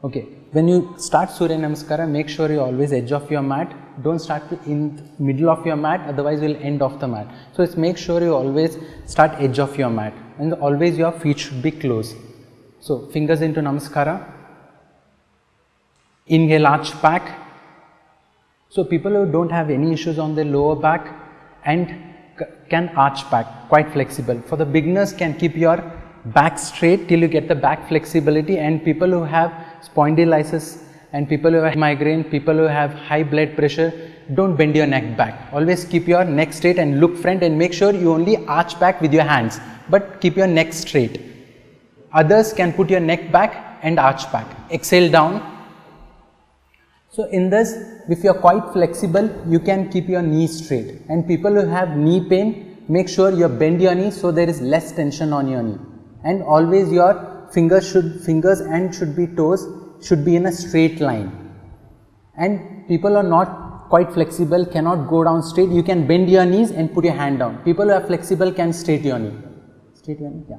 Okay, when you start Surya Namaskara, make sure you always edge of your mat. Don't start in the middle of your mat, otherwise you will end off the mat. So it's make sure you always start edge of your mat, and always your feet should be close. So fingers into Namaskara. Inhale, arch back. So people who don't have any issues on their lower back and can arch back, quite flexible. For the beginners, can keep your back straight till you get the back flexibility, and people who have spondylitis and people who have migraine, people who have high blood pressure, don't bend your neck back. Always keep your neck straight and look front, and make sure you only arch back with your hands, but keep your neck straight. Others can put your neck back and arch back. Exhale down. So in this, if you are quite flexible, you can keep your knees straight, and people who have knee pain, make sure you bend your knee so there is less tension on your knee, and always your fingers and should be toes should be in a straight line. And people are not quite flexible, cannot go down straight, you can bend your knees and put your hand down. People who are flexible can straight your knee. Straight your knee, yeah.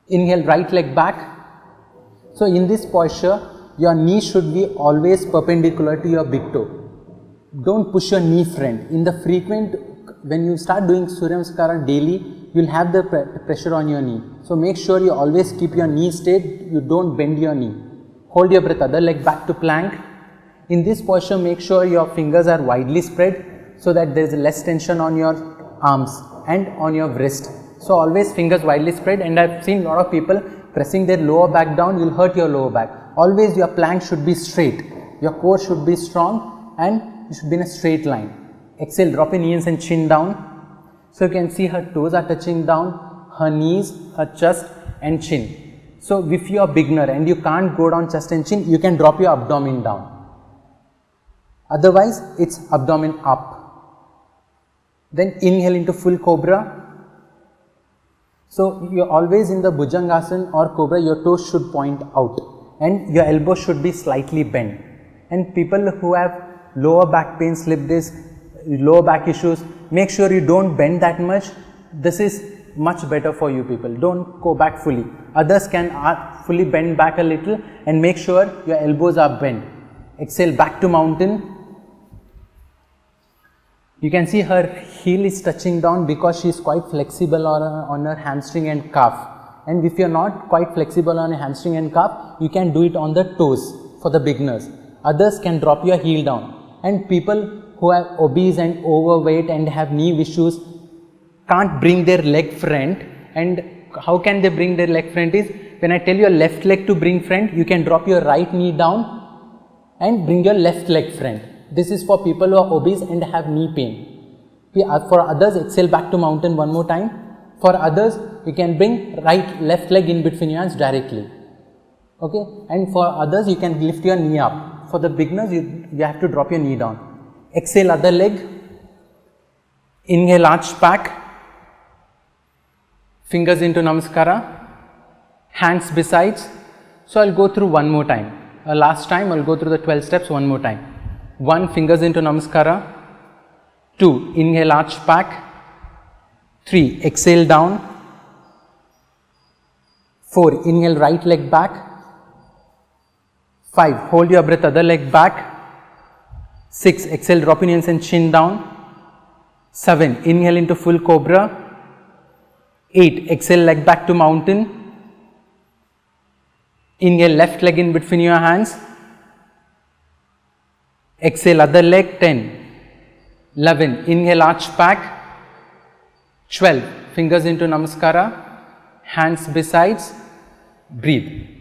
Inhale, right leg back. So in this posture, your knee should be always perpendicular to your big toe. Don't push your knee front. In the frequent, when you start doing Surya Namaskara daily, you will have the pressure on your knee. So make sure you always keep your knee straight, you don't bend your knee. Hold your breath, other leg back to plank. In this posture, make sure your fingers are widely spread so that there is less tension on your arms and on your wrist. So always fingers widely spread, and I have seen a lot of people pressing their lower back down, you will hurt your lower back. Always your plank should be straight, your core should be strong, and you should be in a straight line. Exhale, drop your knees and chin down. So you can see her toes are touching down, her knees, her chest and chin. So if you are beginner and you can't go down chest and chin, you can drop your abdomen down. Otherwise, it's abdomen up. Then inhale into full cobra. So you are always in the Bhujangasana or cobra, your toes should point out and your elbow should be slightly bent. And people who have lower back pain, slip disc, lower back issues, make sure you don't bend that much. This is much better for you people. Don't go back fully. Others can fully bend back a little, and make sure your elbows are bent. Exhale, back to mountain. You can see her heel is touching down because she is quite flexible on her hamstring and calf. And if you are not quite flexible on your hamstring and calf, you can do it on the toes for the beginners. Others can drop your heel down. And people who are obese and overweight and have knee issues can't bring their leg front. And how can they bring their leg front is, when I tell your left leg to bring front, you can drop your right knee down and bring your left leg front. This is for people who are obese and have knee pain. For others, exhale back to mountain one more time. For others, you can bring left leg in between your hands directly. Okay, and for others, you can lift your knee up. For the beginners, you have to drop your knee down. Exhale, other leg. Inhale, arch back. Fingers into Namaskara. Hands besides. So I'll go through one more time. Last time, I'll go through the 12 steps one more time. 1, fingers into Namaskara. 2, inhale, arch back. 3, exhale down. 4, inhale, right leg back. 5, hold your breath, other leg back. 6, exhale, drop your knees and chin down. 7, inhale into full cobra. 8, exhale, leg back to mountain. Inhale, left leg in between your hands. Exhale, other leg. 10. 11, inhale, arch back. 12, fingers into Namaskara. Hands besides. Breathe.